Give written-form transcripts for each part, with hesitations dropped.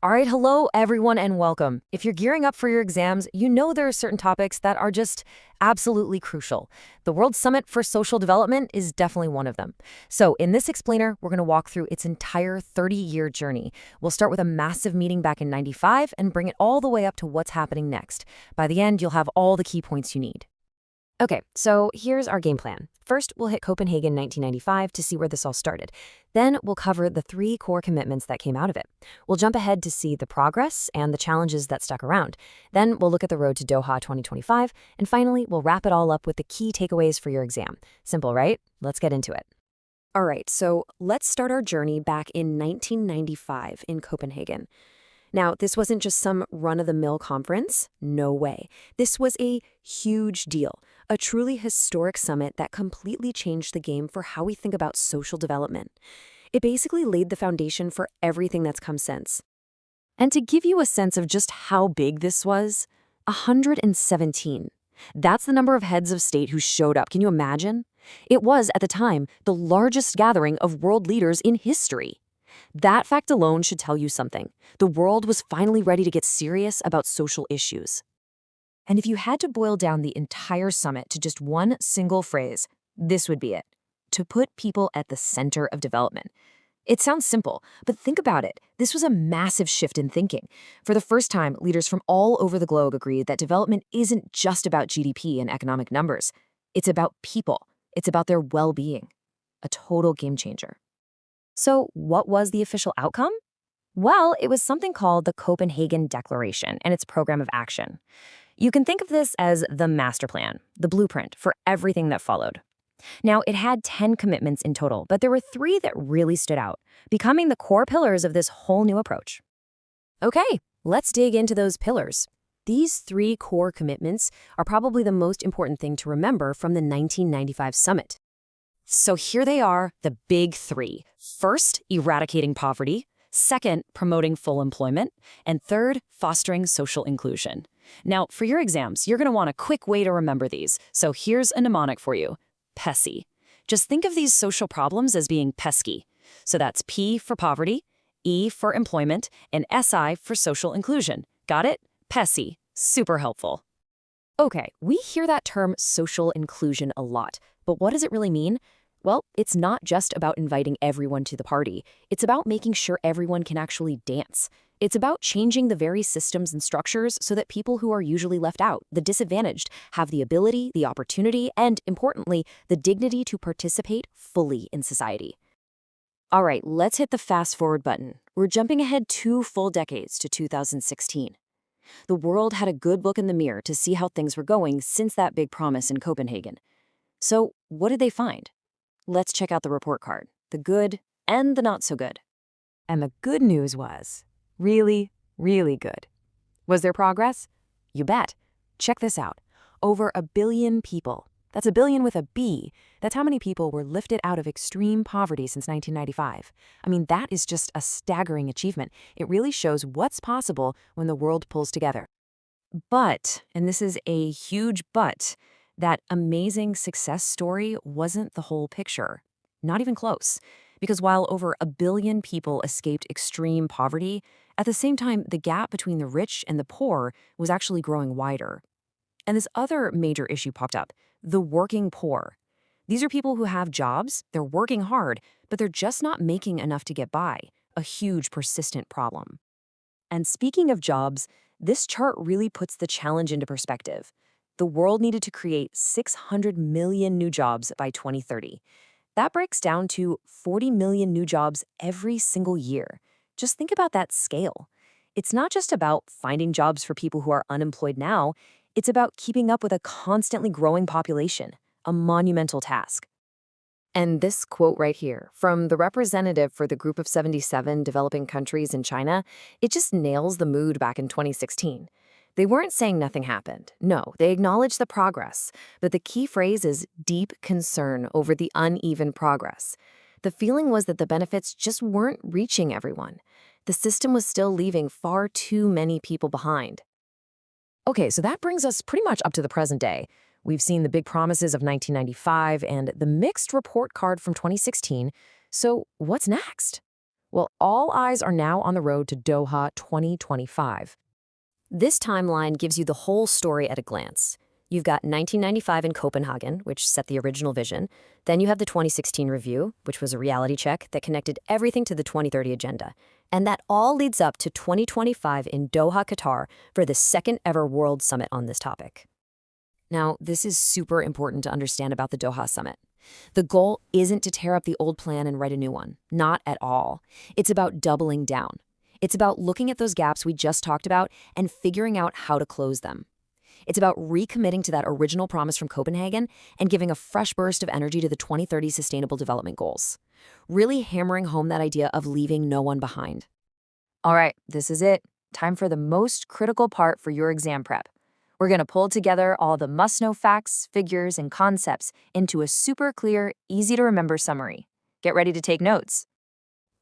All right, hello everyone and welcome. If you're gearing up for your exams, you know there are certain topics that are just absolutely crucial. The World Summit for Social Development is definitely one of them. So in this explainer, we're going to walk through its entire 30-year journey. We'll start with a massive meeting back in 95 and bring it all the way up to what's happening next. By the end, you'll have all the key points you need. Okay, so here's our game plan. First, we'll hit Copenhagen 1995 to see where this all started. Then we'll cover the 3 core commitments that came out of it. We'll jump ahead to see the progress and the challenges that stuck around. Then we'll look at the road to Doha 2025. And finally, we'll wrap it all up with the key takeaways for your exam. Simple, right? Let's get into it. All right, so let's start our journey back in 1995 in Copenhagen. Now, this wasn't just some run-of-the-mill conference. No way. This was a huge deal, a truly historic summit that completely changed the game for how we think about social development. It basically laid the foundation for everything that's come since. And to give you a sense of just how big this was, 117. That's the number of heads of state who showed up. Can you imagine? It was, at the time, the largest gathering of world leaders in history. That fact alone should tell you something. The world was finally ready to get serious about social issues. And if you had to boil down the entire summit to just one single phrase, this would be it: to put people at the center of development. It sounds simple, but think about it. This was a massive shift in thinking. For the first time, leaders from all over the globe agreed that development isn't just about GDP and economic numbers. It's about people. It's about their well-being. A total game changer. So what was the official outcome? Well, it was something called the Copenhagen Declaration and its program of action. You can think of this as the master plan, the blueprint for everything that followed. Now, it had 10 commitments in total, but there were 3 that really stood out, becoming the core pillars of this whole new approach. Okay, let's dig into those pillars. These 3 core commitments are probably the most important thing to remember from the 1995 summit. So here they are, the big 3. First, eradicating poverty. Second, promoting full employment. And third, fostering social inclusion. Now, for your exams, you're going to want a quick way to remember these. So here's a mnemonic for you: PESI. Just think of these social problems as being pesky. So that's P for poverty, E for employment, and SI for social inclusion. Got it? PESI. Super helpful. Okay, we hear that term social inclusion a lot, but what does it really mean? Well, it's not just about inviting everyone to the party. It's about making sure everyone can actually dance. It's about changing the very systems and structures so that people who are usually left out, the disadvantaged, have the ability, the opportunity, and, importantly, the dignity to participate fully in society. All right, let's hit the fast-forward button. We're jumping ahead 2 full decades to 2016. The world had a good look in the mirror to see how things were going since that big promise in Copenhagen. So, what did they find? Let's check out the report card, the good and the not so good. And the good news was really, really good. Was there progress? You bet. Check this out. Over 1 billion people. That's a billion with a B. That's how many people were lifted out of extreme poverty since 1995. I mean, that is just a staggering achievement. It really shows what's possible when the world pulls together. But, and this is a huge but, that amazing success story wasn't the whole picture. Not even close. Because while over 1 billion people escaped extreme poverty, at the same time, the gap between the rich and the poor was actually growing wider. And this other major issue popped up: the working poor. These are people who have jobs, they're working hard, but they're just not making enough to get by. A huge, persistent problem. And speaking of jobs, this chart really puts the challenge into perspective. The world needed to create 600 million new jobs by 2030. That breaks down to 40 million new jobs every single year. Just think about that scale. It's not just about finding jobs for people who are unemployed now. It's about keeping up with a constantly growing population, a monumental task. And this quote right here, from the representative for the Group of 77 developing countries in China, it just nails the mood back in 2016. They weren't saying nothing happened. No, they acknowledged the progress. But the key phrase is deep concern over the uneven progress. The feeling was that the benefits just weren't reaching everyone. The system was still leaving far too many people behind. Okay, so that brings us pretty much up to the present day. We've seen the big promises of 1995 and the mixed report card from 2016. So what's next? Well, all eyes are now on the road to Doha 2025. This timeline gives you the whole story at a glance. You've got 1995 in Copenhagen, which set the original vision. Then you have the 2016 review, which was a reality check that connected everything to the 2030 agenda. And that all leads up to 2025 in Doha, Qatar, for the second ever World Summit on this topic. Now, this is super important to understand about the Doha Summit. The goal isn't to tear up the old plan and write a new one. Not at all. It's about doubling down. It's about looking at those gaps we just talked about and figuring out how to close them. It's about recommitting to that original promise from Copenhagen and giving a fresh burst of energy to the 2030 Sustainable Development Goals. Really hammering home that idea of leaving no one behind. All right, this is it. Time for the most critical part for your exam prep. We're going to pull together all the must-know facts, figures, and concepts into a super clear, easy-to-remember summary. Get ready to take notes.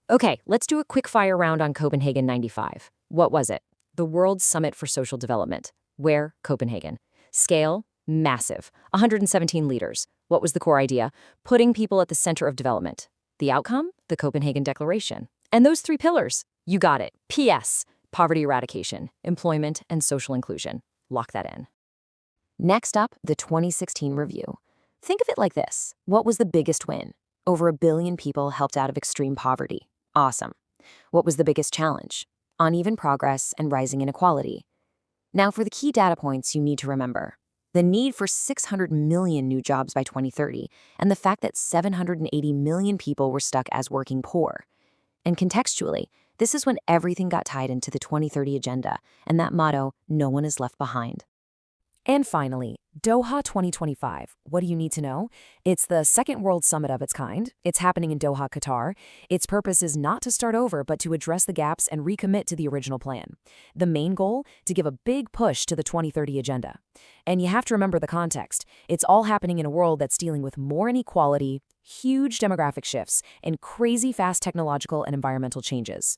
Okay, let's do a quick fire round on Copenhagen 95. What was it? The World Summit for Social Development. Where? Copenhagen. Scale? Massive. 117 leaders. What was the core idea? Putting people at the center of development. The outcome? The Copenhagen Declaration. And those three pillars? You got it. P.S. Poverty eradication, employment, and social inclusion. Lock that in. Next up, the 2016 review. Think of it like this. What was the biggest win? Over 1 billion people helped out of extreme poverty. Awesome. What was the biggest challenge? Uneven progress and rising inequality. Now, for the key data points you need to remember. The need for 600 million new jobs by 2030, and the fact that 780 million people were stuck as working poor. And contextually, this is when everything got tied into the 2030 agenda, and that motto, no one is left behind. And finally, Doha 2025. What do you need to know? It's the second World Summit of its kind. It's happening in Doha, Qatar. Its purpose is not to start over, but to address the gaps and recommit to the original plan. The main goal? To give a big push to the 2030 agenda. And you have to remember the context. It's all happening in a world that's dealing with more inequality, huge demographic shifts, and crazy fast technological and environmental changes.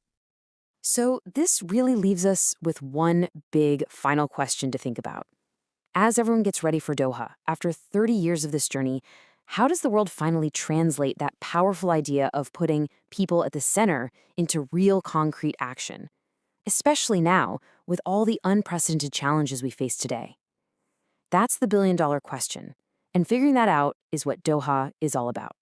So this really leaves us with one big final question to think about. As everyone gets ready for Doha, after 30 years of this journey, how does the world finally translate that powerful idea of putting people at the center into real concrete action? Especially now, with all the unprecedented challenges we face today. That's the billion-dollar question, and figuring that out is what Doha is all about.